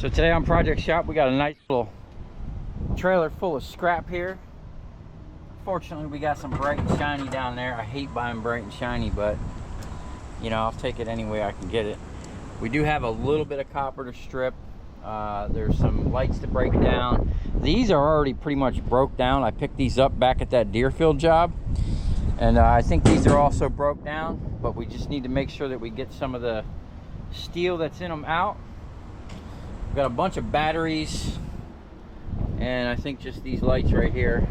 So today on Project Shop, we got a nice little trailer full of scrap here. Fortunately, we got some bright and shiny down there. I hate buying bright and shiny, but you know, I'll take it any way I can get it. We do have a little bit of copper to strip. There's some lights to break down. These are already pretty much broke down. I picked these up back at that Deerfield job, and I think these are also broke down, but we just need to make sure that we get some of the steel that's in them out. We've got a bunch of batteries, and I think just these lights right here.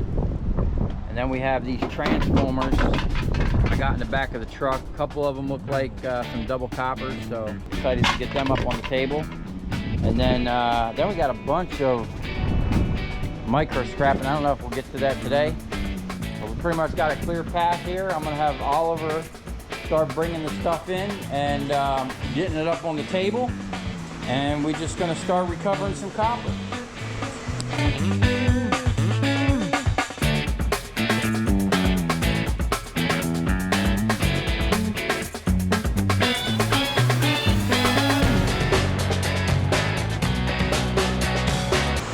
And then we have these transformers I got in the back of the truck. A couple of them look like some double coppers, so excited to get them up on the table. And then we got a bunch of micro scrap, and I don't know if we'll get to that today, but we pretty much got a clear path here. I'm gonna have Oliver start bringing the stuff in and getting it up on the table, and we're just gonna start recovering some copper.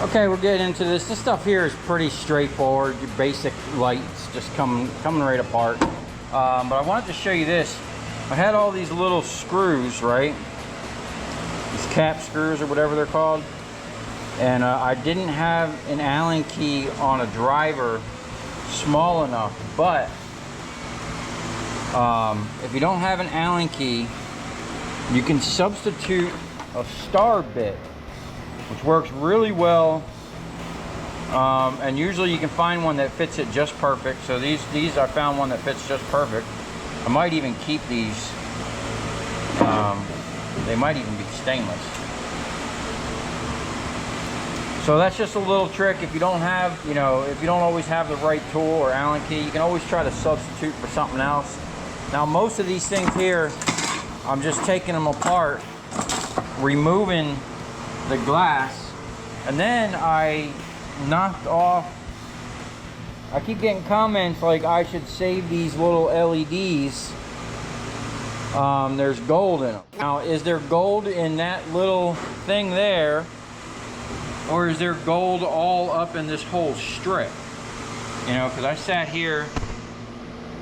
Okay, we're getting into this. This stuff here is pretty straightforward. Your basic lights just coming right apart. But I wanted to show you this. I had all these little screws, right? These cap screws or whatever they're called. And I didn't have an Allen key on a driver small enough. But if you don't have an Allen key, you can substitute a star bit, which works really well, and usually you can find one that fits it just perfect. So these I found one that fits just perfect. I might even keep these. They might even be stainless. So that's just a little trick. If you don't have, you know, if you don't always have the right tool or Allen key, you can always try to substitute for something else. Now most of these things here, I'm just taking them apart, removing the glass, and then I knocked off. I keep getting comments like I should save these little LEDs. There's gold in them. Now, is there gold in that little thing there, or is there gold all up in this whole strip? You know, because I sat here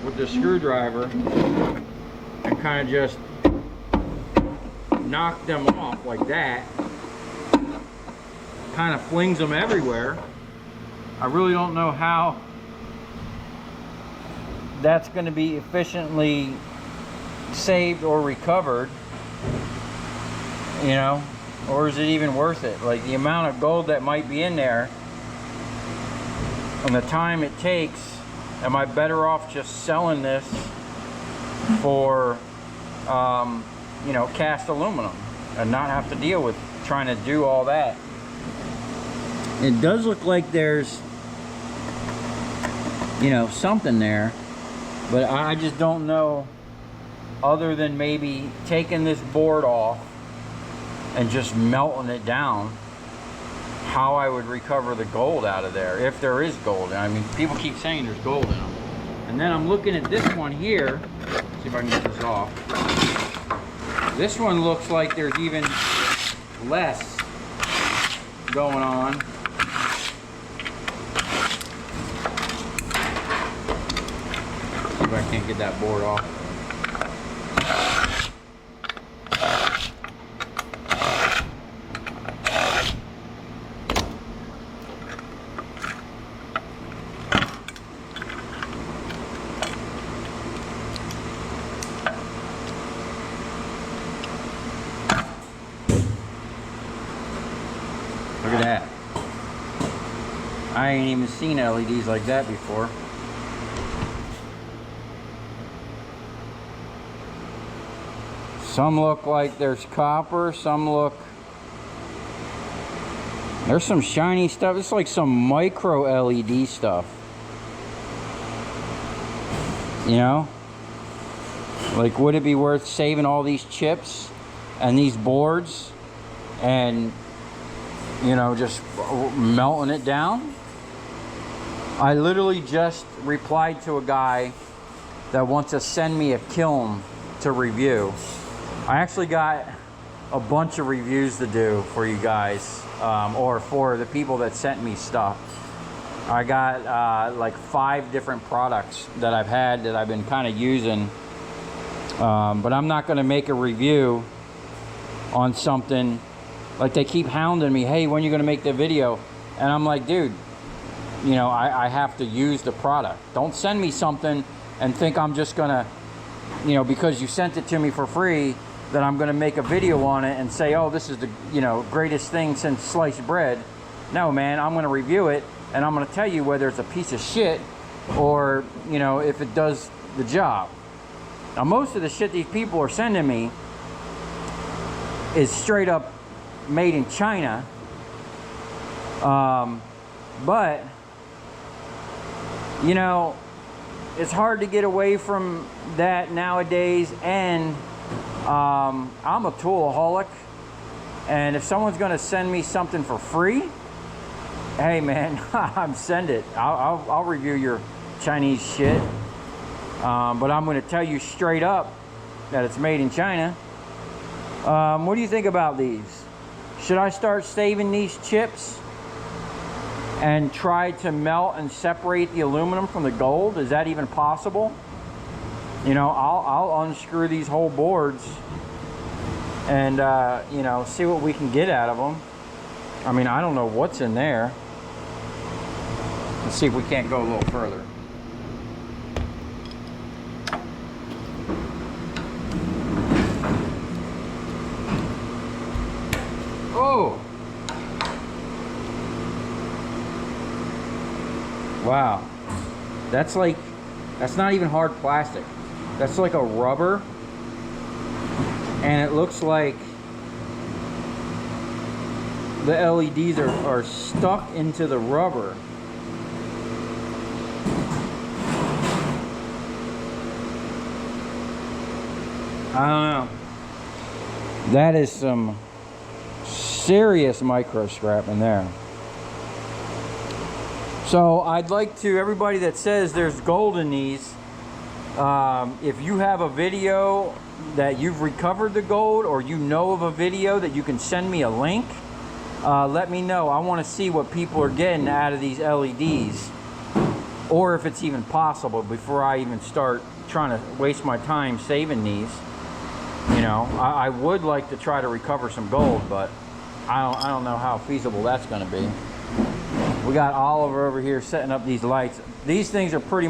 with the screwdriver and kind of just knocked them off like that. Kind of flings them everywhere. I really don't know how that's going to be efficiently saved or recovered, you know, or is it even worth it? Like the amount of gold that might be in there and the time it takes, am I better off just selling this for you know, cast aluminum and not have to deal with trying to do all that? It does look like there's, you know, something there, but I just don't know, other than maybe taking this board off and just melting it down, how I would recover the gold out of there, if there is gold. I mean, people keep saying there's gold in them. And then I'm looking at this one here. Let's see if I can get this off. This one looks like there's even less going on. See if I can't get that board off. Look at that. I ain't even seen LEDs like that before. Some look like there's copper, some look... There's some shiny stuff. It's like some micro LED stuff. You know? Like, would it be worth saving all these chips and these boards and, you know, just melting it down? I literally just replied to a guy that wants to send me a kiln to review. I actually got a bunch of reviews to do for you guys, or for the people that sent me stuff. I got like 5 different products that I've had that I've been kind of using, but I'm not going to make a review on something. Like, they keep hounding me, hey, when are you going to make the video? And I'm like, dude, you know, I have to use the product. Don't send me something and think I'm just going to, you know, because you sent it to me for free, that I'm going to make a video on it and say, oh, this is the, you know, greatest thing since sliced bread. No, man, I'm going to review it, and I'm going to tell you whether it's a piece of shit or, you know, if it does the job. Now, most of the shit these people are sending me is straight up made in China. But, you know, it's hard to get away from that nowadays, and I'm a toolaholic, and if someone's going to send me something for free, hey man, send it. I'll review your Chinese shit, but I'm going to tell you straight up that it's made in China. What do you think about these? Should I start saving these chips and try to melt and separate the aluminum from the gold? Is that even possible? You know, I'll unscrew these whole boards and, you know, see what we can get out of them. I mean, I don't know what's in there. Let's see if we can't go a little further. Oh! Wow. That's like, that's not even hard plastic. That's like a rubber, and it looks like the LEDs are stuck into the rubber. I don't know. That is some serious micro scrap in there. So I'd like to, everybody that says there's gold in these, if you have a video that you've recovered the gold, or you know of a video that you can send me a link, let me know. I want to see what people are getting out of these LEDs, or if it's even possible, before I even start trying to waste my time saving these. You know, I would like to try to recover some gold, but I don't know how feasible that's going to be. We got Oliver over here setting up these lights. These things are pretty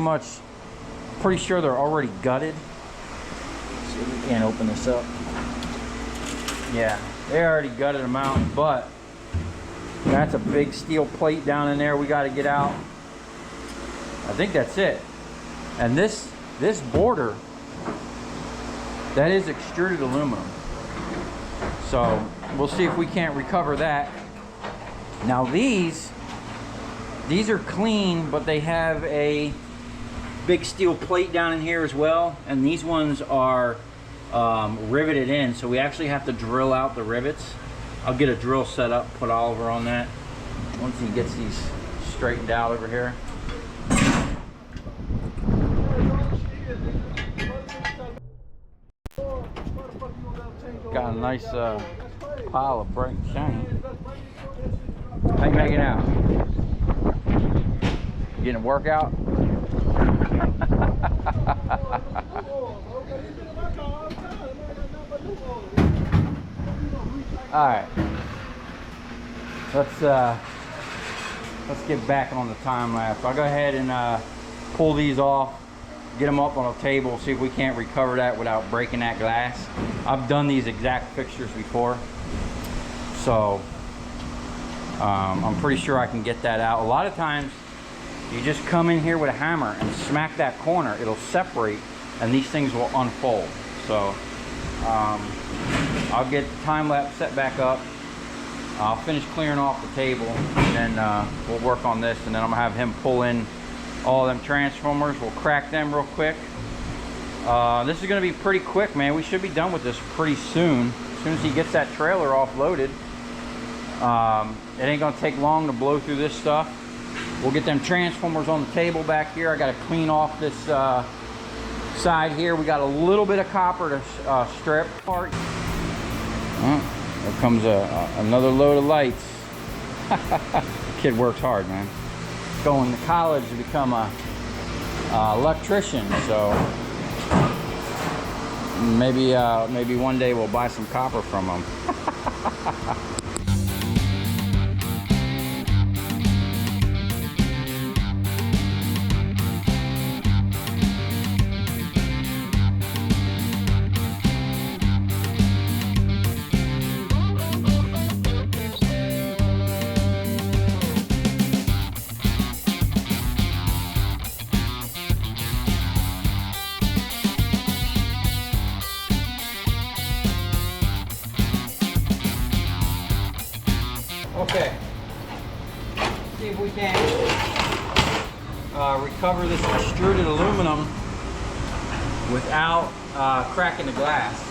sure they're already gutted. Let's see if we can't open this up. Yeah, they already gutted them out, but that's a big steel plate down in there we got to get out. I think that's it. And this border, that is extruded aluminum. So we'll see if we can't recover that. Now these are clean, but they have a big steel plate down in here as well, and these ones are riveted in, so we actually have to drill out the rivets. I'll get a drill set up, put Oliver on that once he gets these straightened out over here. Got a nice pile of bright and shiny. How you making out? Getting a workout? Alright. Let's get back on the time lapse. I'll go ahead and pull these off, get them up on a table, see if we can't recover that without breaking that glass. I've done these exact fixtures before, so I'm pretty sure I can get that out. A lot of times you just come in here with a hammer and smack that corner, it'll separate and these things will unfold. So I'll get the time lapse set back up, I'll finish clearing off the table, and then we'll work on this, and then I'm gonna have him pull in all them transformers. We'll crack them real quick. This is gonna be pretty quick, man. We should be done with this pretty soon. As soon as he gets that trailer offloaded, it ain't gonna take long to blow through this stuff. We'll get them transformers on the table back here. I gotta clean off this side here. We got a little bit of copper to strip part. Oh, there comes another load of lights. The kid works hard, man. Going to college to become a electrician, so maybe one day we'll buy some copper from him. Okay, see if we can recover this extruded aluminum without cracking the glass.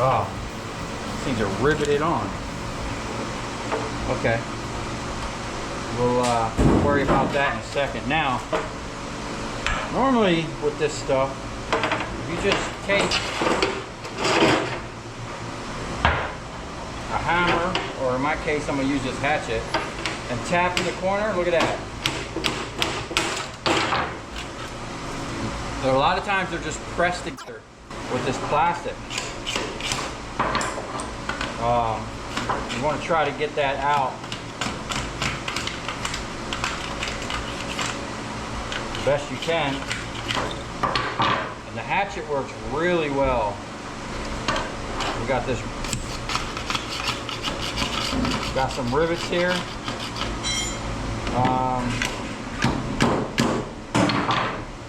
Oh, things are riveted on. Okay, we'll worry about that in a second. Now, normally with this stuff, you just take a hammer, or in my case, I'm gonna use this hatchet, and tap in the corner. Look at that. So a lot of times they're just pressed together with this plastic. You want to try to get that out the best you can. And the hatchet works really well. We got this, got some rivets here.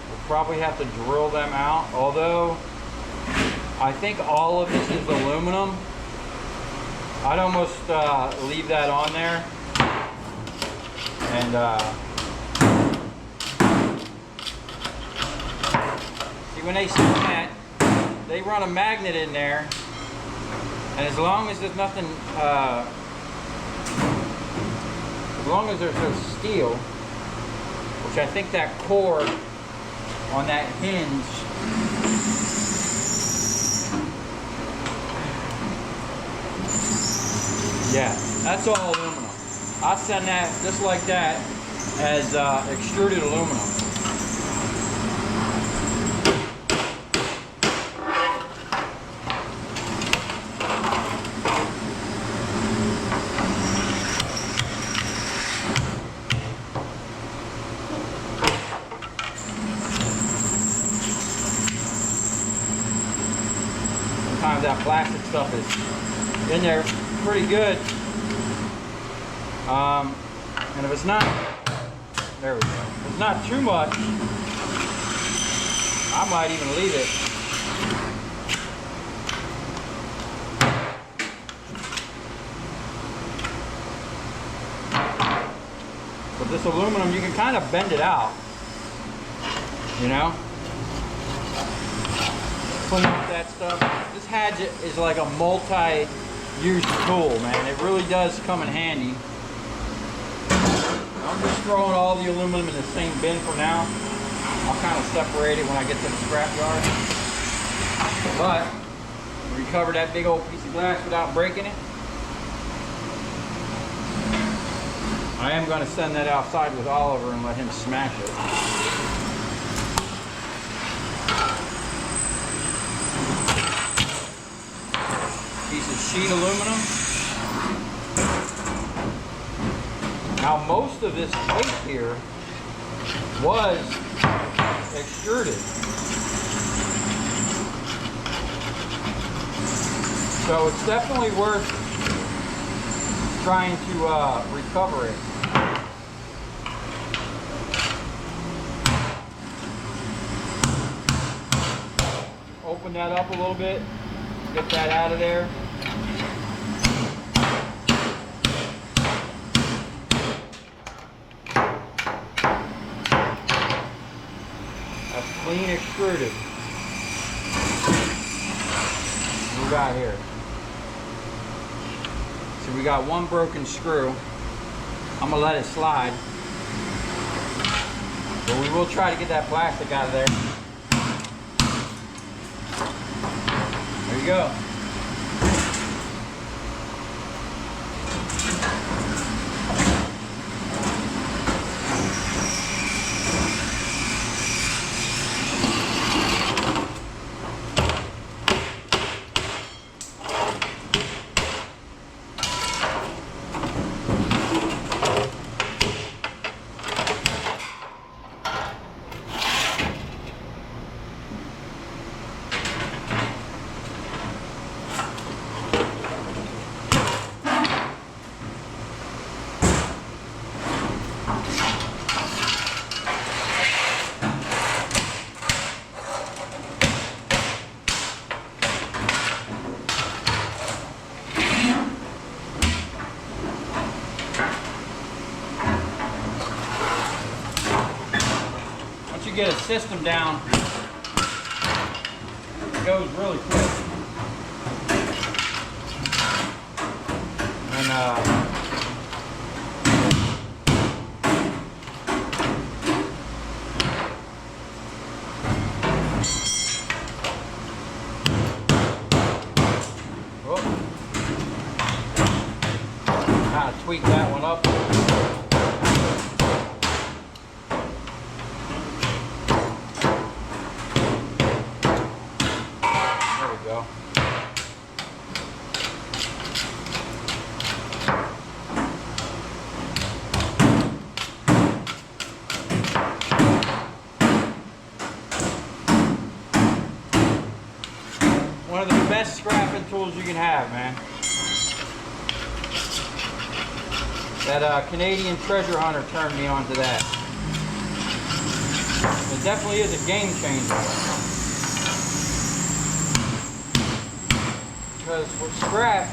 We'll probably have to drill them out, although I think all of this is aluminum. I'd almost leave that on there, and see, when they spin that, they run a magnet in there, and as long as there's nothing, as long as there's no steel, which I think that cord on that hinge, yeah, that's all aluminum. I'll send that just like that as extruded aluminum. Sometimes that plastic stuff is in there pretty good, and if it's not, there we go, if it's not too much, I might even leave it. But this aluminum, you can kind of bend it out, you know, clean up that stuff. This hatchet is like a multi-use tool, man. It really does come in handy. I'm just throwing all the aluminum in the same bin for now. I'll kind of separate it when I get to the scrap yard. But recover that big old piece of glass without breaking it. I am going to send that outside with Oliver and let him smash it. Piece of sheet aluminum. Now most of this tape here was extruded. So it's definitely worth trying to recover it. Open that up a little bit, get that out of there. clean extruded. What we got here? So we got one broken screw. I'm gonna let it slide. But we will try to get that plastic out of there. There you go. Get a system down, it goes really quick. And kind of tweak that one up. One of the best scrapping tools you can have, man. That Canadian treasure hunter turned me on to that. It definitely is a game changer. Because with scrap,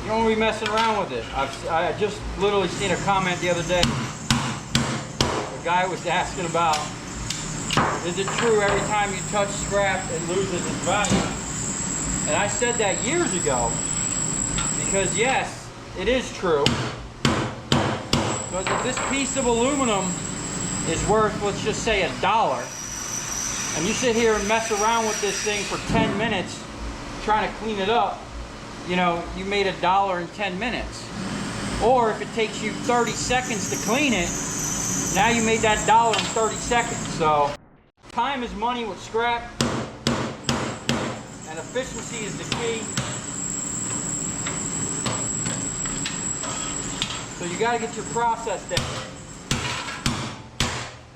you don't want to be messing around with it. I just literally seen a comment the other day. The guy was asking about, is it true every time you touch scrap it loses its value? And I said that years ago, because yes, it is true. Because if this piece of aluminum is worth, let's just say $1, and you sit here and mess around with this thing for 10 minutes trying to clean it up, you know, you made $1 in 10 minutes. Or if it takes you 30 seconds to clean it, now you made that $1 in 30 seconds. So time is money with scrap, and efficiency is the key. So you got to get your process down,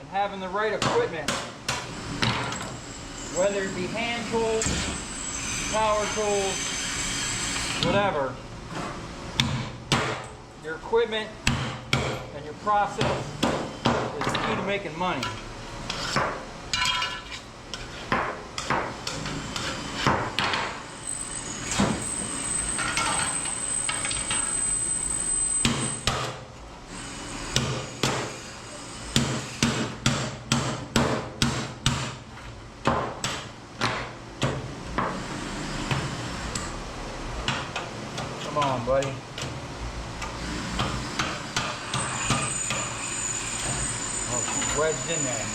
and having the right equipment, whether it be hand tools, power tools, whatever. Your equipment and your process is the key to making money. Come on, buddy. Oh, she's wedged in there.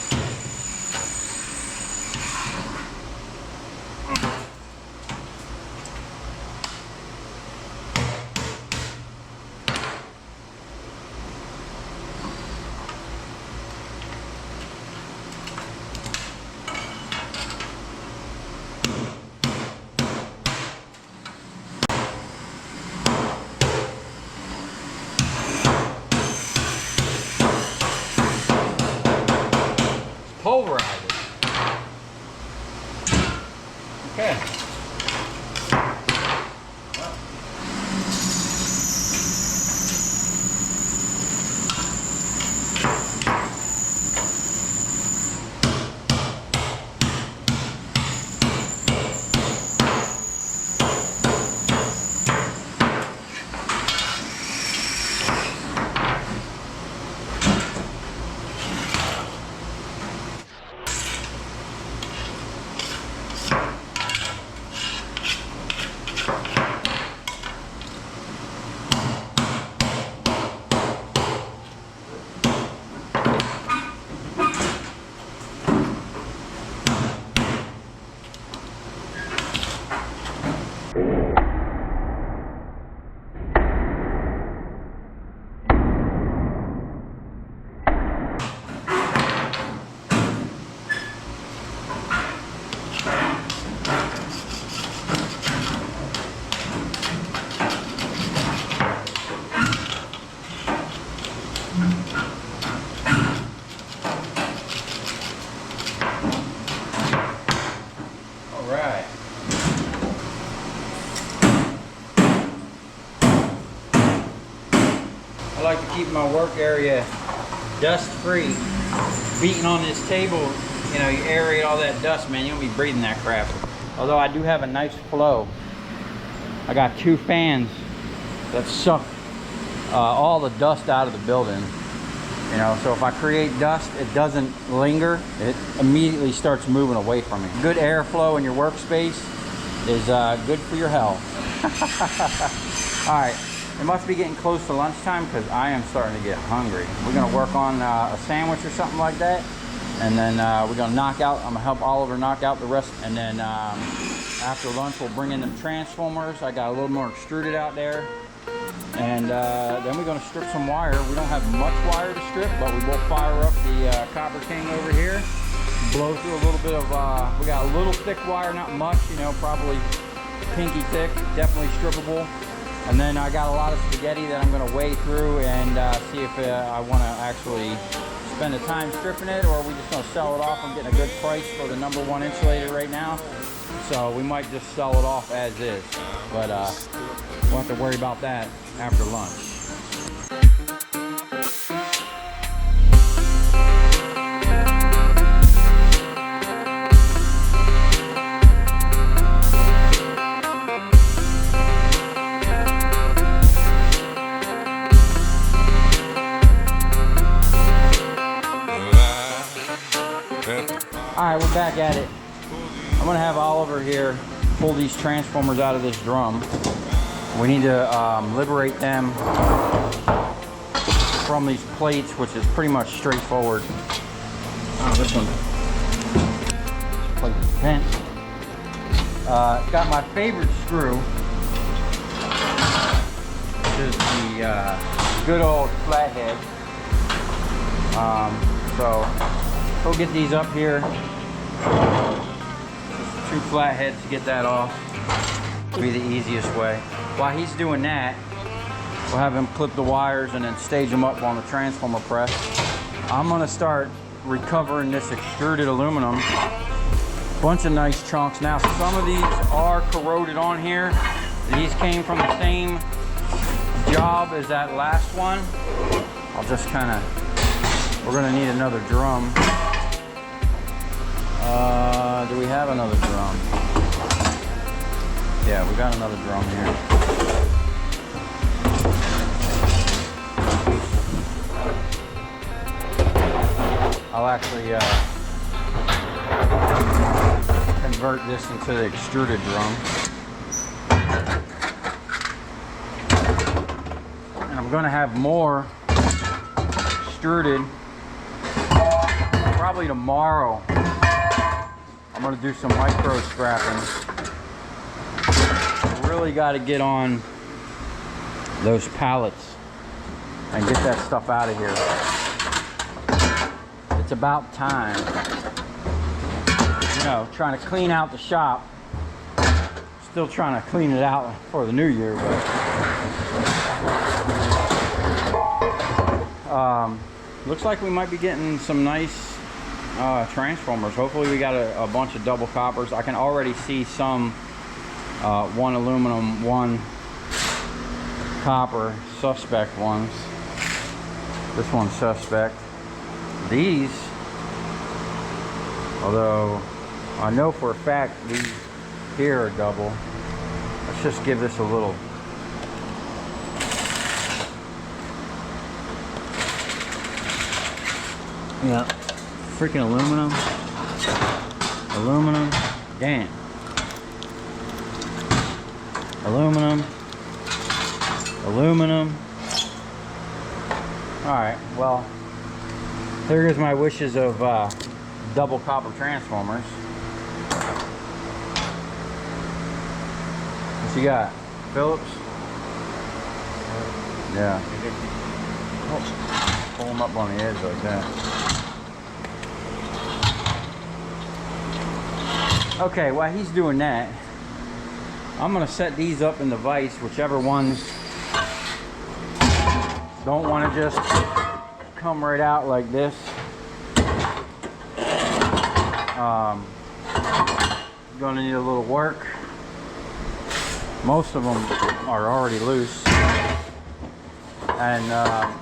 like to keep my work area dust free. Beating on this table, you know, you aerate all that dust, man. You don't be breathing that crap. Although I do have a nice flow. I got 2 fans that suck all the dust out of the building. You know, so if I create dust, it doesn't linger. It immediately starts moving away from me. Good airflow in your workspace is good for your health. All right, it must be getting close to lunchtime because I am starting to get hungry. We're gonna work on a sandwich or something like that. And then we're gonna knock out, I'm gonna help Oliver knock out the rest. And then after lunch, we'll bring in them transformers. I got a little more extruded out there. And then we're gonna strip some wire. We don't have much wire to strip, but we will fire up the Copper King over here. Blow through a little bit of, we got a little thick wire, not much, you know, probably pinky thick, definitely strippable. And then I got a lot of spaghetti that I'm gonna weigh through and see if I wanna actually spend the time stripping it, or are we just gonna sell it off. I'm getting a good price for the #1 insulator right now. So we might just sell it off as is. But we'll have to worry about that after lunch. All right, we're back at it. I'm gonna have Oliver here pull these transformers out of this drum. We need to liberate them from these plates, which is pretty much straightforward. Oh, this one, this plate is bent. Got my favorite screw, which is the good old flathead. So we'll get these up here. Just 2 flatheads to get that off. Will be the easiest way. While he's doing that, we'll have him clip the wires and then stage them up on the transformer press. I'm gonna start recovering this extruded aluminum. Bunch of nice chunks. Now some of these are corroded on here. These came from the same job as that last one. I'll just kind of, we're gonna need another drum. Do we have another drum? Yeah, we got another drum here. I'll actually convert this into the extruded drum. And I'm gonna have more extruded probably tomorrow. I'm gonna do some micro scrapping. Really got to get on those pallets and get that stuff out of here. It's about time. You know, trying to clean out the shop. Still trying to clean it out for the new year, but looks like we might be getting some nice transformers. Hopefully we got a bunch of double coppers. I can already see some 1 aluminum, 1 copper, suspect ones. This one's suspect. These, although I know for a fact these here are double. Let's just give this a little. Yeah, freaking aluminum. Aluminum, damn. Aluminum, aluminum. All right, well, there is my wishes of double copper transformers. What you got? Phillips? Yeah. Pull them up on the edge like that. Okay, while he's doing that, I'm gonna set these up in the vise, whichever ones don't want to just come right out like this. Gonna need a little work. Most of them are already loose. And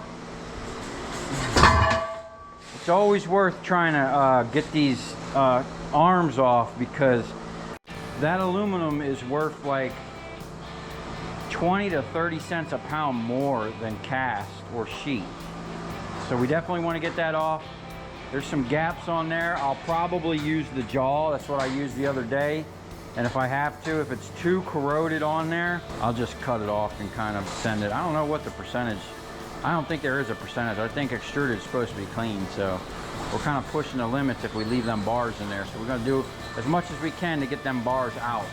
it's always worth trying to get these arms off, because that aluminum is worth like 20 to 30 cents a pound more than cast or sheet. So we definitely want to get that off. There's some gaps on there. I'll probably use the jaw. That's what I used the other day. And if I have to, if it's too corroded on there, I'll just cut it off and kind of send it. I don't know what the percentage, I don't think there is a percentage. I think extruded is supposed to be clean. So we're kind of pushing the limits if we leave them bars in there. So we're gonna do as much as we can to get them bars out.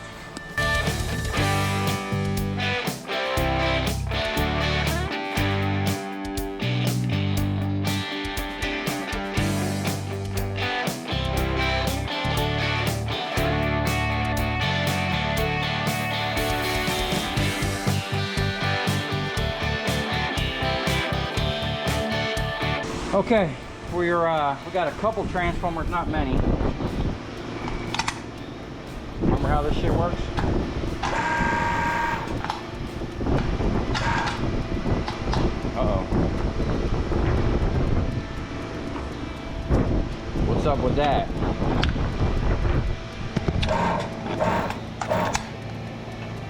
Okay, we got a couple transformers, not many. Remember how this shit works? Uh-oh. What's up with that?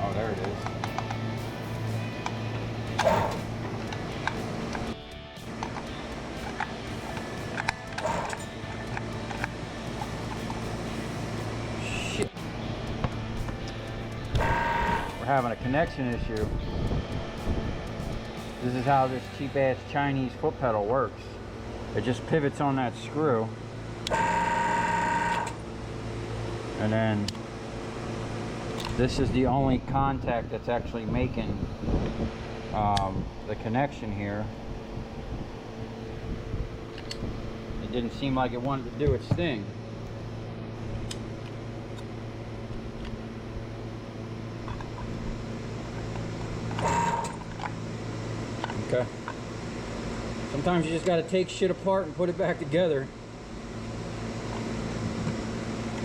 Oh, there it is. Having a connection issue. This is how this cheap ass Chinese foot pedal works. It just pivots on that screw, and then this is the only contact that's actually making the connection here. It didn't seem like it wanted to do its thing. Okay. Sometimes you just got to take shit apart and put it back together.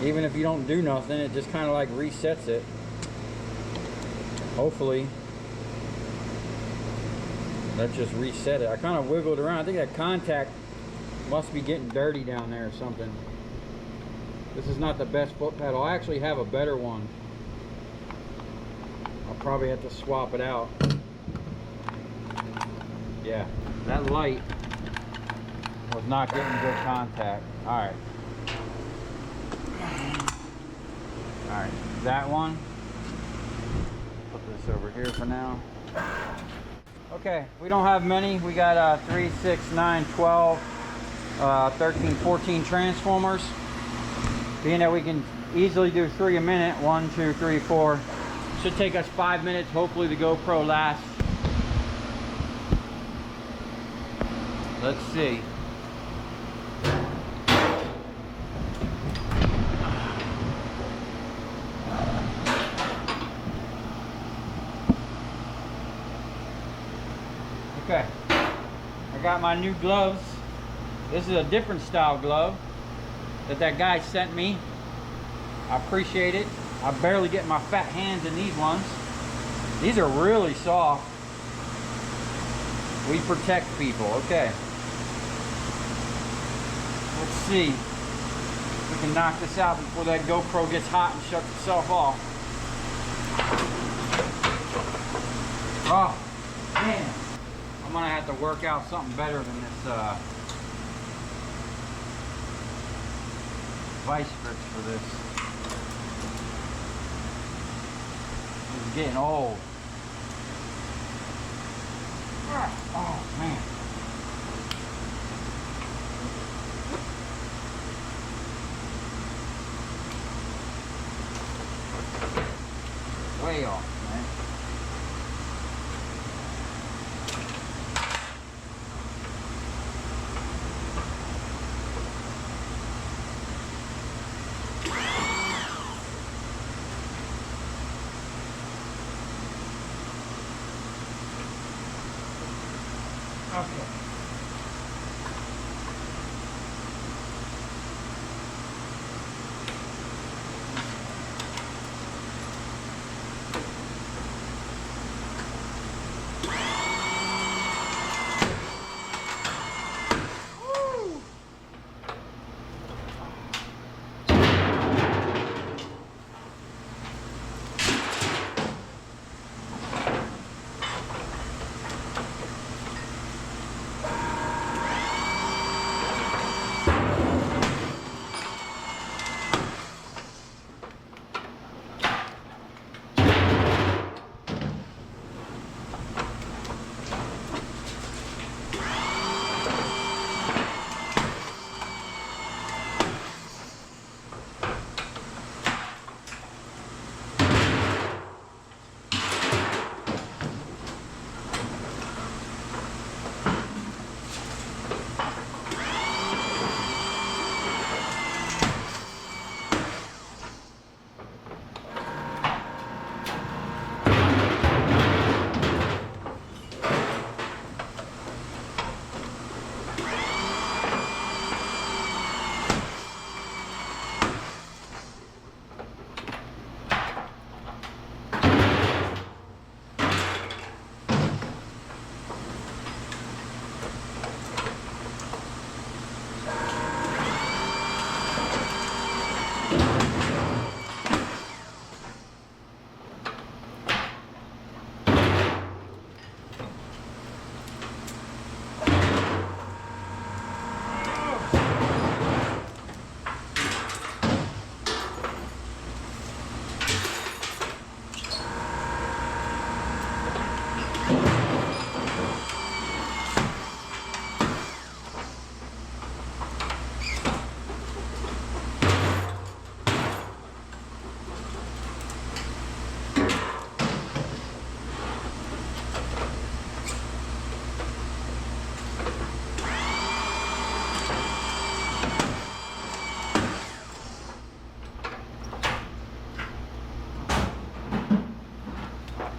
Even if you don't do nothing, it just kind of like resets it. Hopefully. That just reset it. I kind of wiggled around. I think that contact must be getting dirty down there or something. This is not the best foot pedal. I actually have a better one. I'll probably have to swap it out. Yeah, that light was not getting good contact. All right, that one. Put this over here for now. Okay, we don't have many. We got 3, 6, 9, 12, 13, 14 transformers. Being that we can easily do 3 a minute, 1, 2, 3, 4. Should take us 5 minutes. Hopefully the GoPro lasts. Let's see. Okay, I got my new gloves. This is a different style glove that guy sent me. I appreciate it. I barely get my fat hands in these ones. These are really soft. We protect people. Okay. Let's see if we can knock this out before that GoPro gets hot and shuts itself off. Oh, man. I'm gonna have to work out something better than this vice grips for this. This is getting old. Oh, man. Way off, man. Okay.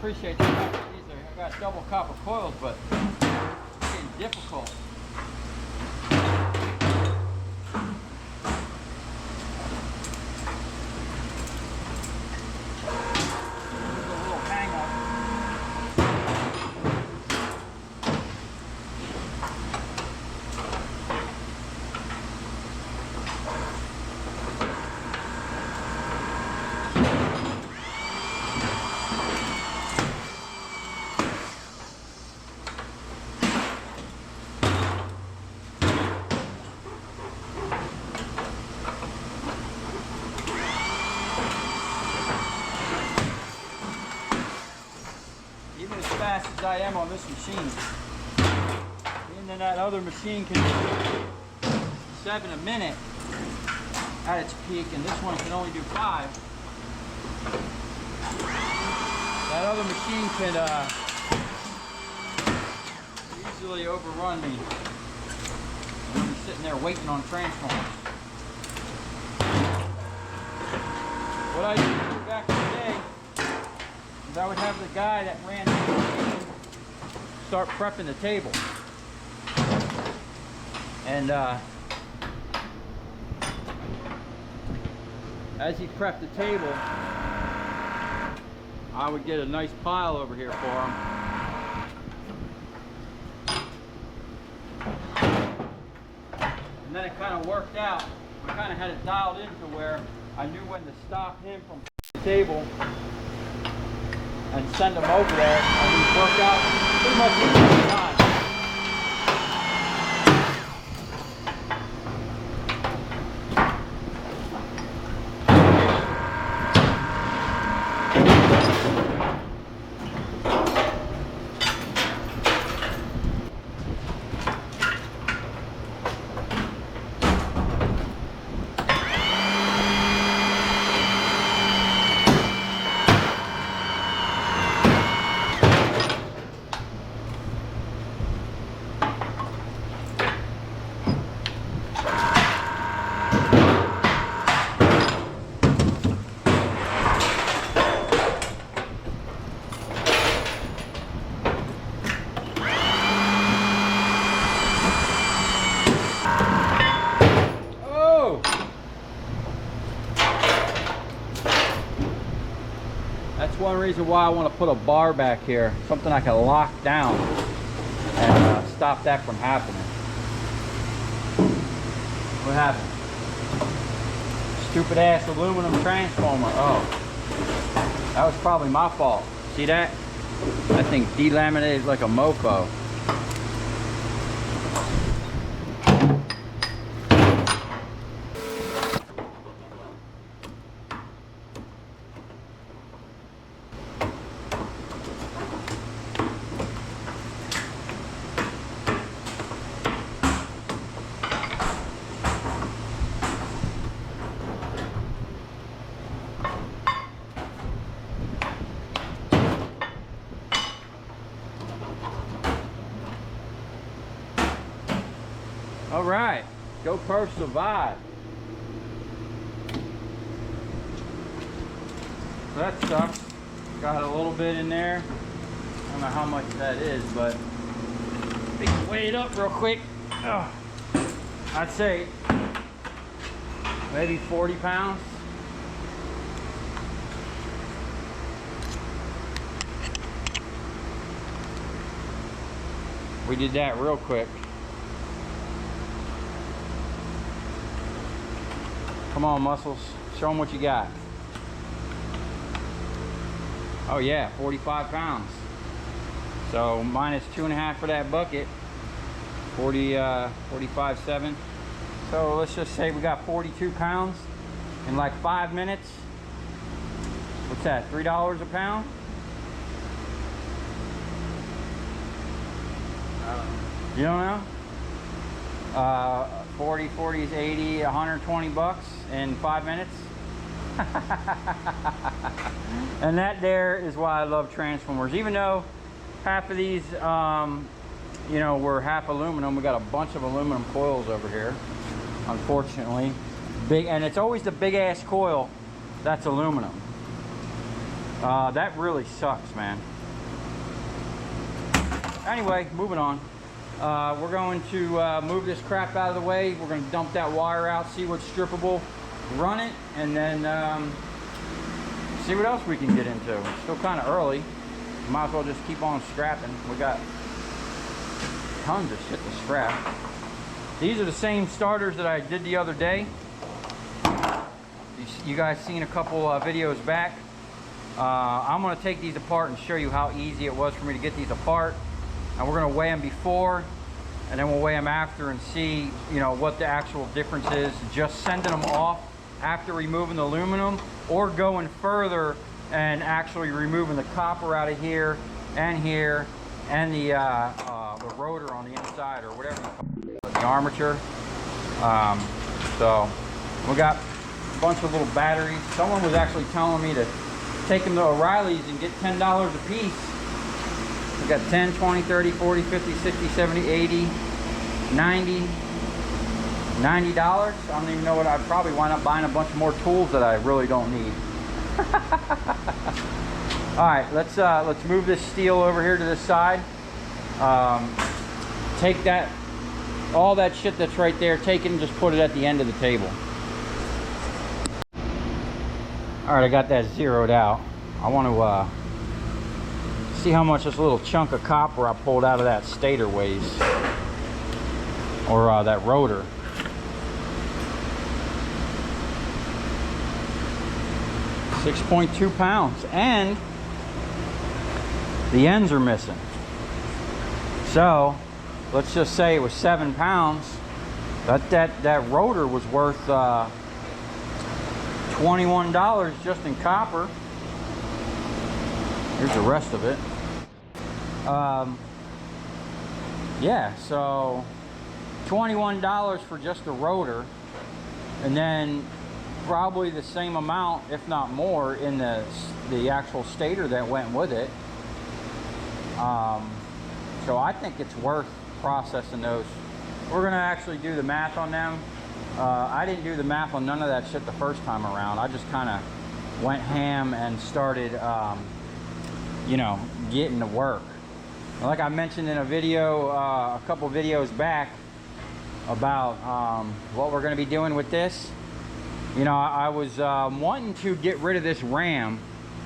appreciate that. I got double copper coils, but it's getting difficult. Fast as I am on this machine, and then that other machine can do 7 a minute at its peak, and this one can only do 5. That other machine could easily overrun me. I'm gonna be sitting there waiting on transformers. What I used to do back in the day, I would have the guy that ran the station start prepping the table. And as he prepped the table, I would get a nice pile over here for him. And then it kind of worked out. I kind of had it dialed in to where I knew when to stop him from the table and send them over there, and we work out pretty much every time. That's one reason why I want to put a bar back here, something I can lock down and stop that from happening. What happened? Stupid ass aluminum transformer. Oh, that was probably my fault. See that? That thing delaminated like a mofo. All right, GoPro survived. So that sucks. Got a little bit in there. I don't know how much that is, but we can weigh it up real quick. Oh, I'd say maybe 40 pounds. We did that real quick. Come on, muscles. Show them what you got. Oh yeah, 45 pounds. So minus 2.5 for that bucket. 45.7. So let's just say we got 42 pounds in like 5 minutes. What's that? $3 a pound? You don't know? 40 is 80, 120 bucks in 5 minutes. And that there is why I love transformers. Even though half of these, you know, were half aluminum, we got a bunch of aluminum coils over here, unfortunately. Big, and it's always the big ass coil that's aluminum. That really sucks, man. anyway, moving on. We're going to move this crap out of the way. We're going to dump that wire out, see what's strippable, run it, and then see what else we can get into. It's still kind of early. Might as well just keep on scrapping. We got tons of shit to scrap. These are the same starters that I did the other day. You guys seen a couple videos back. I'm going to take these apart and show you how easy it was for me to get these apart. And we're going to weigh them before, and then we'll weigh them after and see, you know, what the actual difference is. Just sending them off after removing the aluminum, or going further and actually removing the copper out of here and the rotor on the inside, or whatever you call it, the armature. So we got a bunch of little batteries. Someone was actually telling me to take them to O'Reilly's and get $10 a piece. We got 10, 20, 30, 40, 50, 60, 70, 80, 90, $90. I don't even know what. I'd probably wind up buying a bunch more tools that I really don't need. All right, let's move this steel over here to this side. Take that, all that shit that's right there, take it and just put it at the end of the table. All right, I got that zeroed out. I want to see how much this little chunk of copper I pulled out of that stator weighs, or that rotor. .2 pounds, and the ends are missing. So let's just say it was 7 pounds. That rotor was worth $21 just in copper. Here's the rest of it. Yeah, so $21 for just the rotor, and then probably the same amount, if not more, in the actual stator that went with it. So I think it's worth processing those. We're gonna actually do the math on them. I didn't do the math on none of that shit the first time around. I just kind of went ham and started, you know, getting to work. Like I mentioned in a video, a couple videos back, about what we're going to be doing with this. You know, I was wanting to get rid of this ram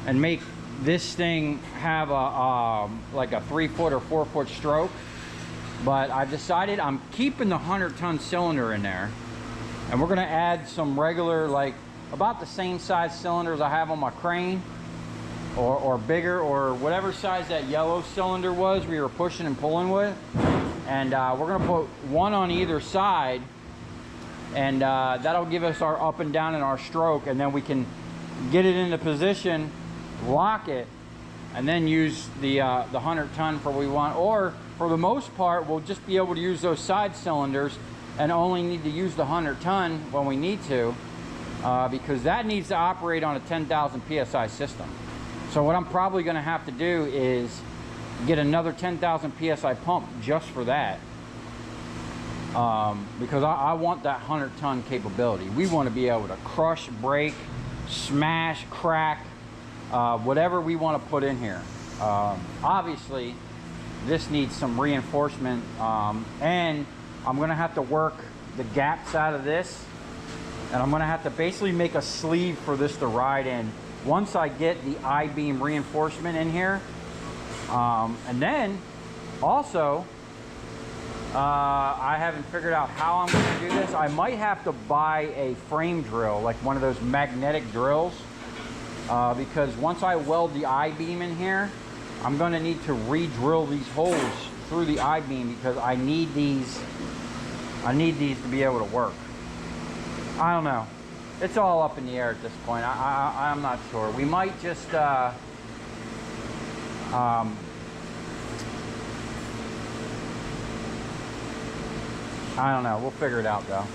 and make this thing have a like a 3-foot or 4-foot stroke, but I've decided I'm keeping the 100-ton cylinder in there, and we're going to add some regular, like about the same size cylinders I have on my crane, or bigger, or whatever size that yellow cylinder was we were pushing and pulling with. And we're going to put one on either side, and that'll give us our up and down in our stroke, and then we can get it into position, lock it, and then use the 100-ton for what we want. Or for the most part, we'll just be able to use those side cylinders and only need to use the 100-ton when we need to, because that needs to operate on a 10,000 psi system. So what I'm probably going to have to do is get another 10,000 psi pump just for that, because I want that 100-ton capability. We want to be able to crush, break, smash, crack, whatever we want to put in here. Obviously this needs some reinforcement, and I'm going to have to work the gaps out of this, and I'm going to have to basically make a sleeve for this to ride in once I get the I-beam reinforcement in here. And then also, I haven't figured out how I'm going to do this. I might have to buy a frame drill, like one of those magnetic drills, because once I weld the I-beam in here, I'm going to need to re-drill these holes through the I-beam, because I need these to be able to work. I don't know. It's all up in the air at this point. I'm not sure. We might just I don't know. We'll figure it out though.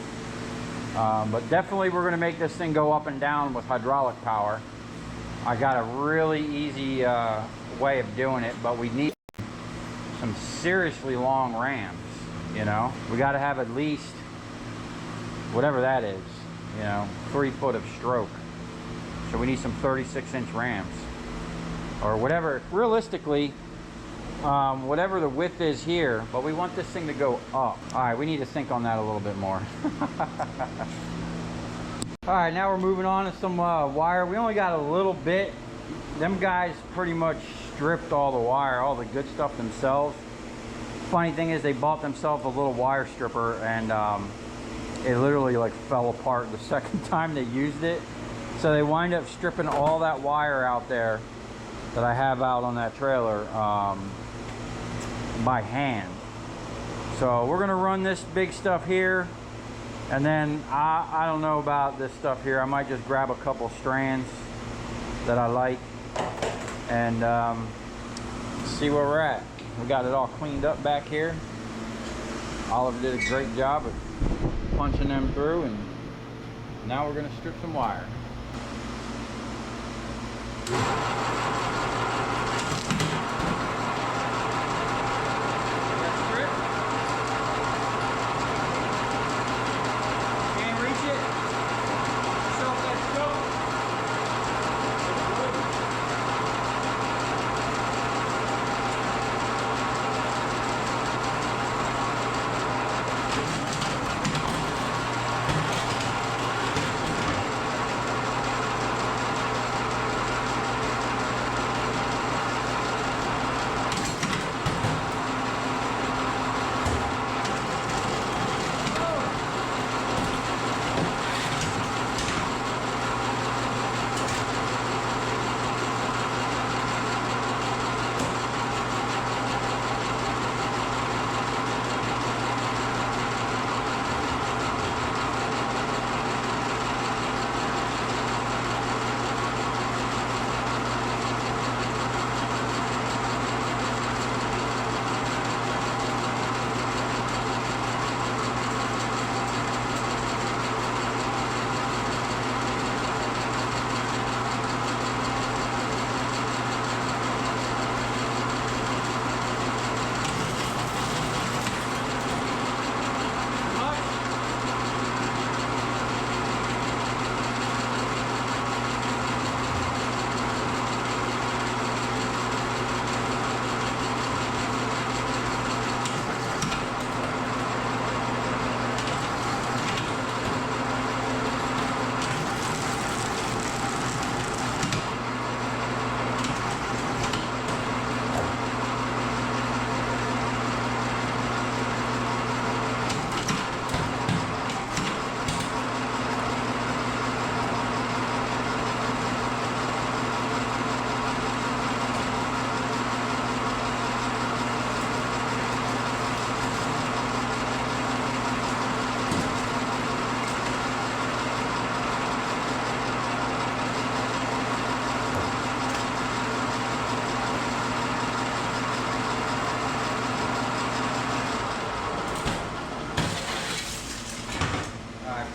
But definitely we're going to make this thing go up and down with hydraulic power. I got a really easy way of doing it, but we need some seriously long rams. You know, we got to have at least whatever that is, you know, 3 foot of stroke. So we need some 36-inch rams or whatever. Realistically, whatever the width is here, but we want this thing to go up. All right, we need to think on that a little bit more. All right, now we're moving on to some wire. We only got a little bit. Them guys pretty much stripped all the wire, all the good stuff themselves. Funny thing is, they bought themselves a little wire stripper, and it literally like fell apart the second time they used it. So they wind up stripping all that wire out there that I have out on that trailer by hand. So we're gonna run this big stuff here, and then I don't know about this stuff here. I might just grab a couple strands that I like and see where we're at. We got it all cleaned up back here. Oliver did a great job of punching them through, and now we're gonna strip some wire.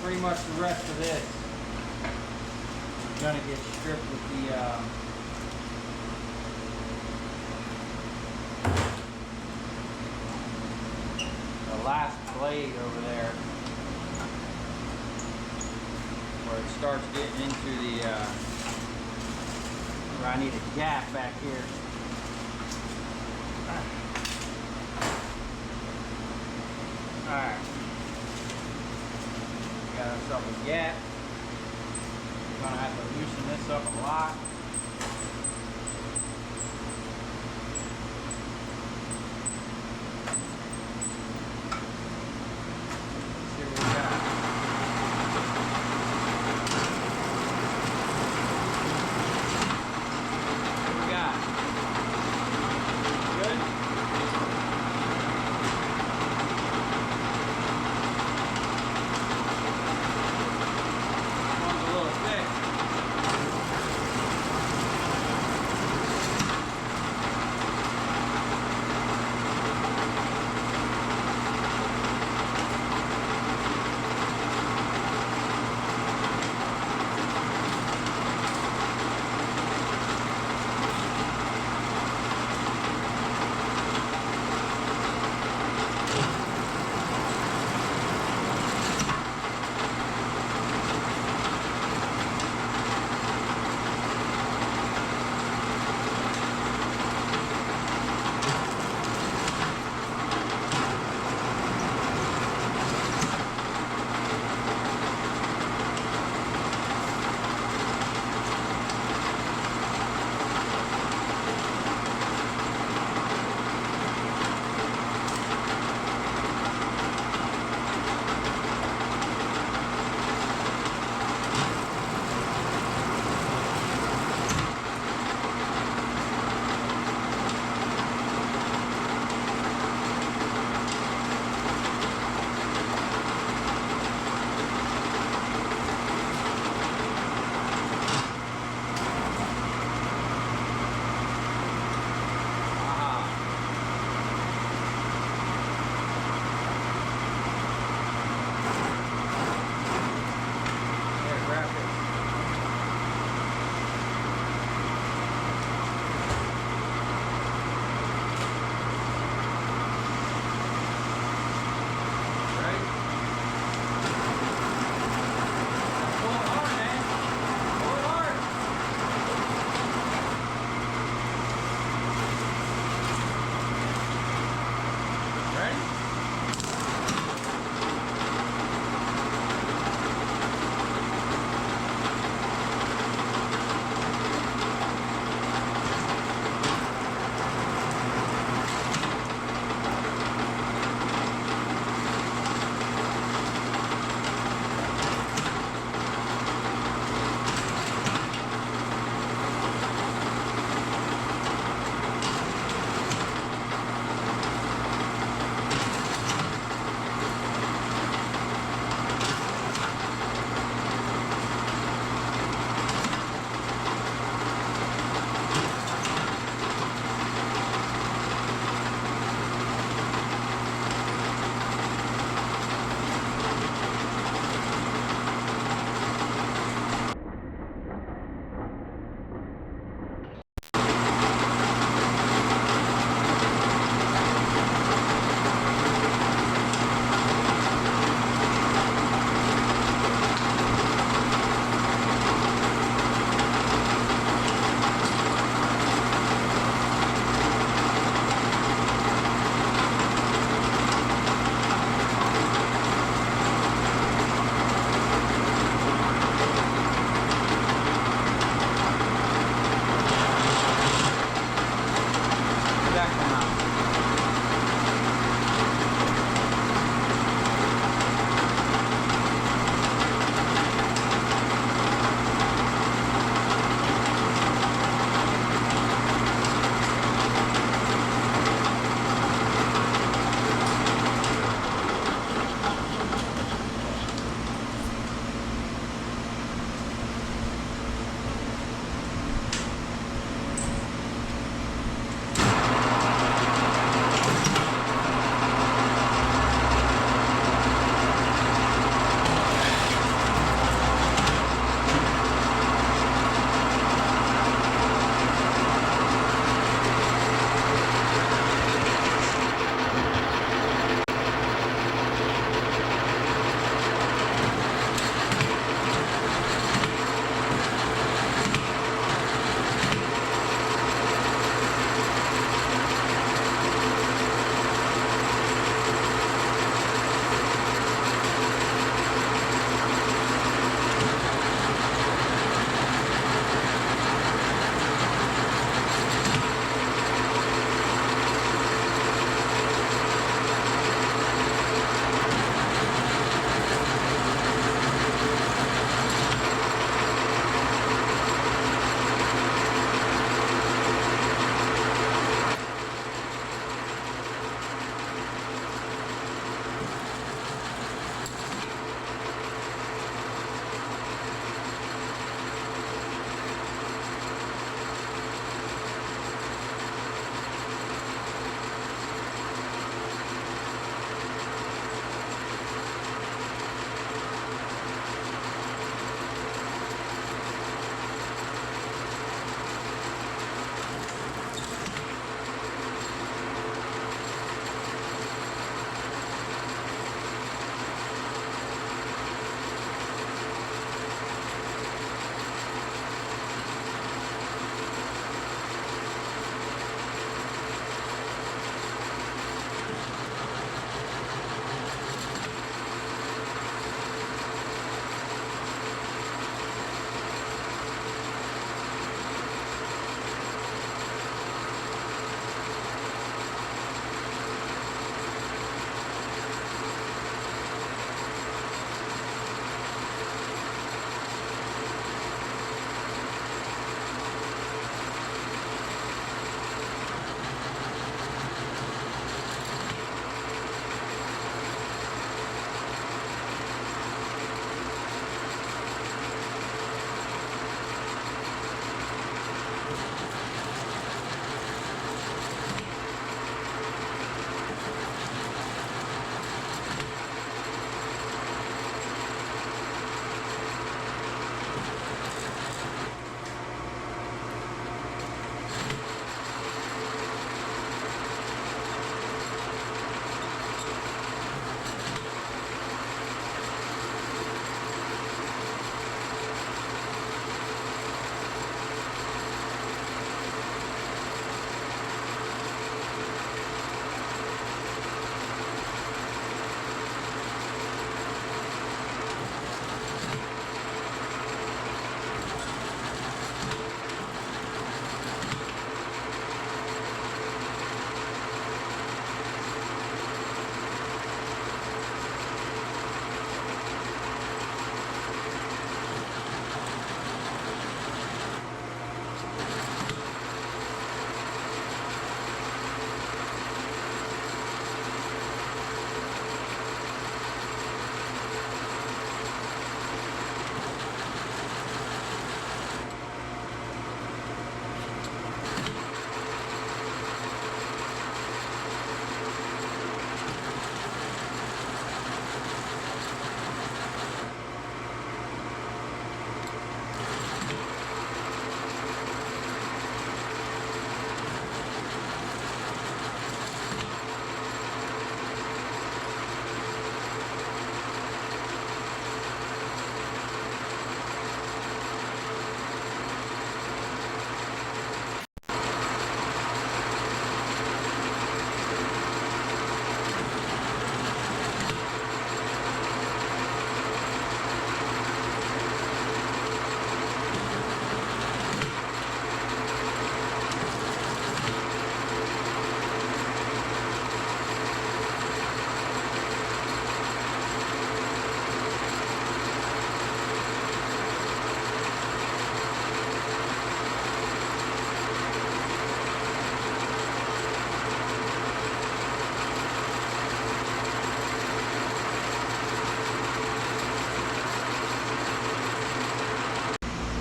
Pretty much the rest of this is gonna get stripped with the last blade over there, where it starts getting into the where I need a gap back here. All right. Got ourselves a gap. We're gonna have to loosen this up a lot. Let's see what we got. What we got? Good?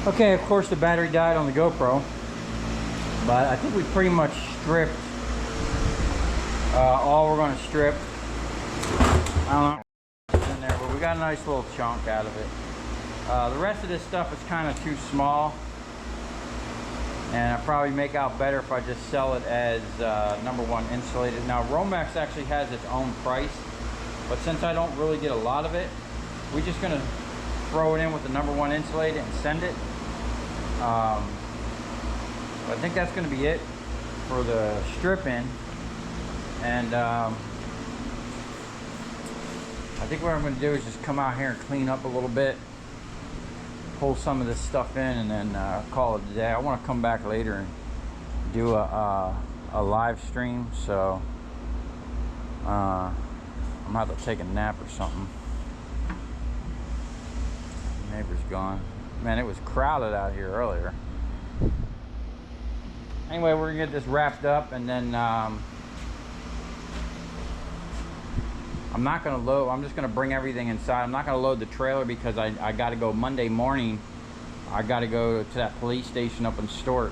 Okay, of course the battery died on the GoPro, but I think we pretty much stripped all we're going to strip. I don't know what's in there, but we got a nice little chunk out of it. The rest of this stuff is kind of too small, and I probably make out better if I just sell it as #1 insulated. Now Romex actually has its own price, but since I don't really get a lot of it, we're just going to throw it in with the #1 insulated and send it. I think that's going to be it for the stripping, and I think what I'm going to do is just come out here and clean up a little bit, pull some of this stuff in, and then call it a day. I want to come back later and do a live stream, so I'm going to have to take a nap or something. The neighbor's gone. Man, it was crowded out here earlier. Anyway, we're gonna get this wrapped up, and then I'm not gonna load. I'm just gonna bring everything inside. I'm not gonna load the trailer because I got to go Monday morning. I got to go to that police station up in Stort,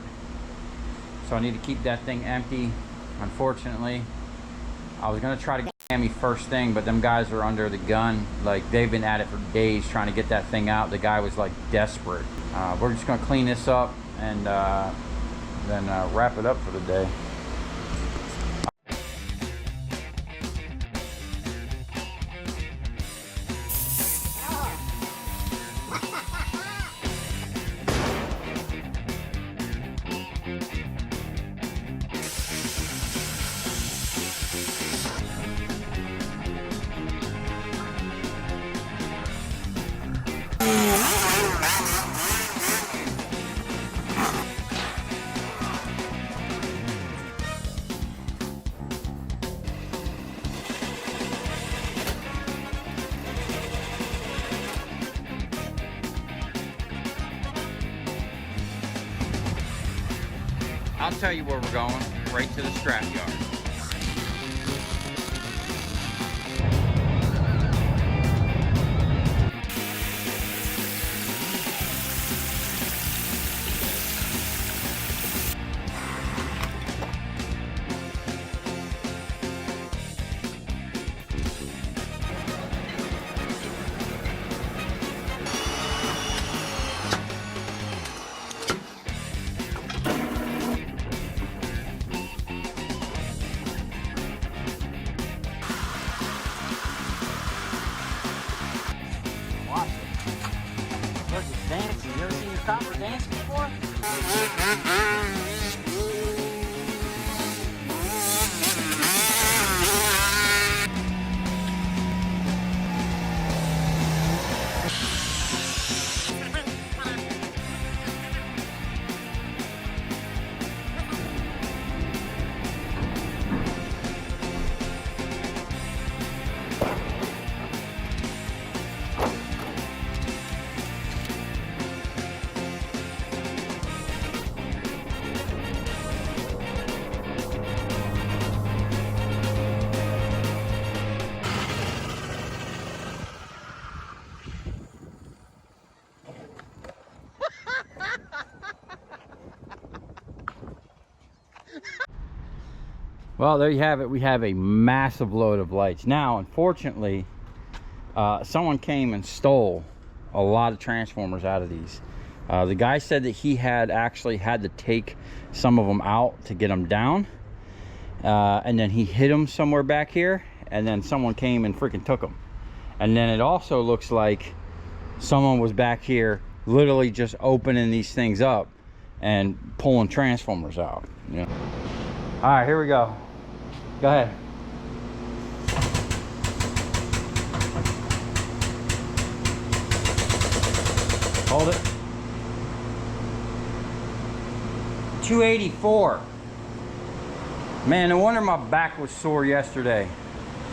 so I need to keep that thing empty. Unfortunately, I was gonna try to get Miami first thing, but them guys are under the gun. Like, they've been at it for days trying to get that thing out. The guy was like desperate. We're just gonna clean this up and then wrap it up for the day. I'll tell you where we're going, right to the scrap yard. Dancing. You ever seen your copper dance before? Well, there you have it. We have a massive load of lights. Now, unfortunately, someone came and stole a lot of transformers out of these. The guy said that he had actually had to take some of them out to get them down. And then he hid them somewhere back here. And then someone came and freaking took them. And then it also looks like someone was back here literally just opening these things up and pulling transformers out. Yeah. All right, here we go. Go ahead. Hold it. 284. Man, no wonder my back was sore yesterday.